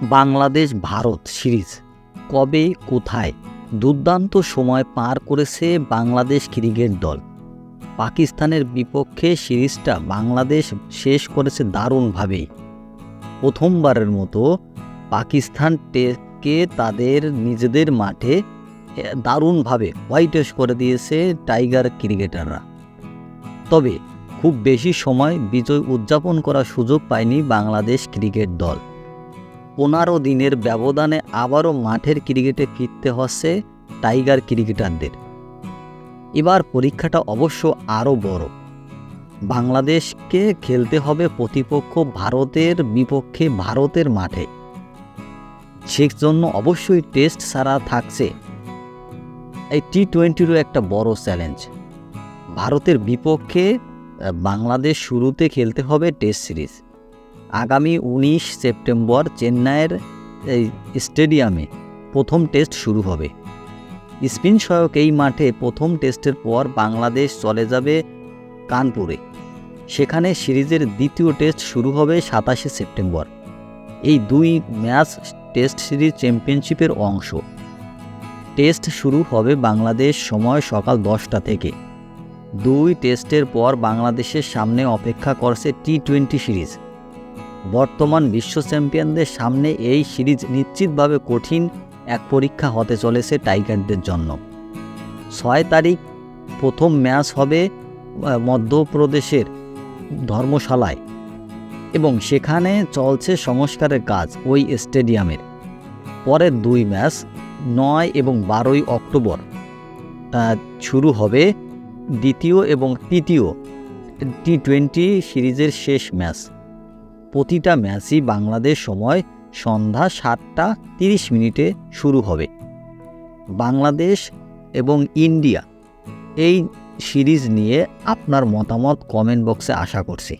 Bangladesh Bharat series কবে কোথায় দুর্দান্ত সময় পার করেছে বাংলাদেশ ক্রিকেট দল। পাকিস্তানের বিপক্ষে সিরিজটা বাংলাদেশ শেষ করেছে দারুণভাবেই। প্রথমবারের মতো পাকিস্তানকে তাদের নিজেদের মাঠে দারুণভাবে হোয়াইট ওয়াশ করে দিয়েছে টাইগার ক্রিকেটাররা। তবে খুব বেশি সময় বিজয় উদযাপন করার সুযোগ পায়নি বাংলাদেশ ক্রিকেট দল। 15 দিনের ব্যবধানে আবারও মাঠের ক্রিকেটে ফিরতে হচ্ছে টাইগার ক্রিকেটারদের। এবার পরীক্ষাটা অবশ্য আরও বড়। বাংলাদেশকে খেলতে হবে প্রতিপক্ষ ভারতের বিপক্ষে ভারতের মাঠে। সেজন্য অবশ্যই টেস্ট ছাড়া থাকছে এই টি-20রও একটা বড় চ্যালেঞ্জ। ভারতের বিপক্ষে বাংলাদেশ শুরুতে খেলতে হবে টেস্ট সিরিজ। আগামী 19 সেপ্টেম্বর চেন্নাইয়ের স্টেডিয়ামে প্রথম টেস্ট শুরু হবে। স্পিন সহায়ক এই মাঠে প্রথম টেস্টের পর বাংলাদেশ চলে যাবে কানপুরে। সেখানে সিরিজের দ্বিতীয় টেস্ট শুরু হবে 27 সেপ্টেম্বর। এই দুই ম্যাচ টেস্ট সিরিজ চ্যাম্পিয়নশিপের অংশ। টেস্ট শুরু হবে বাংলাদেশ সময় সকাল 10টা থেকে। দুই টেস্টের পর বাংলাদেশের সামনে অপেক্ষা করছে টি-20 সিরিজ। বর্তমান বিশ্ব চ্যাম্পিয়নদের সামনে এই সিরিজ নিশ্চিতভাবে কঠিন এক পরীক্ষা হতে চলেছে টাইগারদের জন্য। 6 তারিখ প্রথম ম্যাচ হবে মধ্যপ্রদেশের ধর্মশালায় এবং সেখানে চলছে সংস্কারের কাজ ওই স্টেডিয়ামের। পরের দুই ম্যাচ 9 এবং 12 অক্টোবর শুরু হবে দ্বিতীয় এবং তৃতীয় টি-20 সিরিজের শেষ ম্যাচ। প্রতিটা ম্যাচই বাংলাদেশ সময় সন্ধ্যা 7টা 30 শুরু হবে। বাংলাদেশ এবং ইন্ডিয়া এই সিরিজ নিয়ে আপনার মতামত কমেন্ট বক্সে আশা করছি।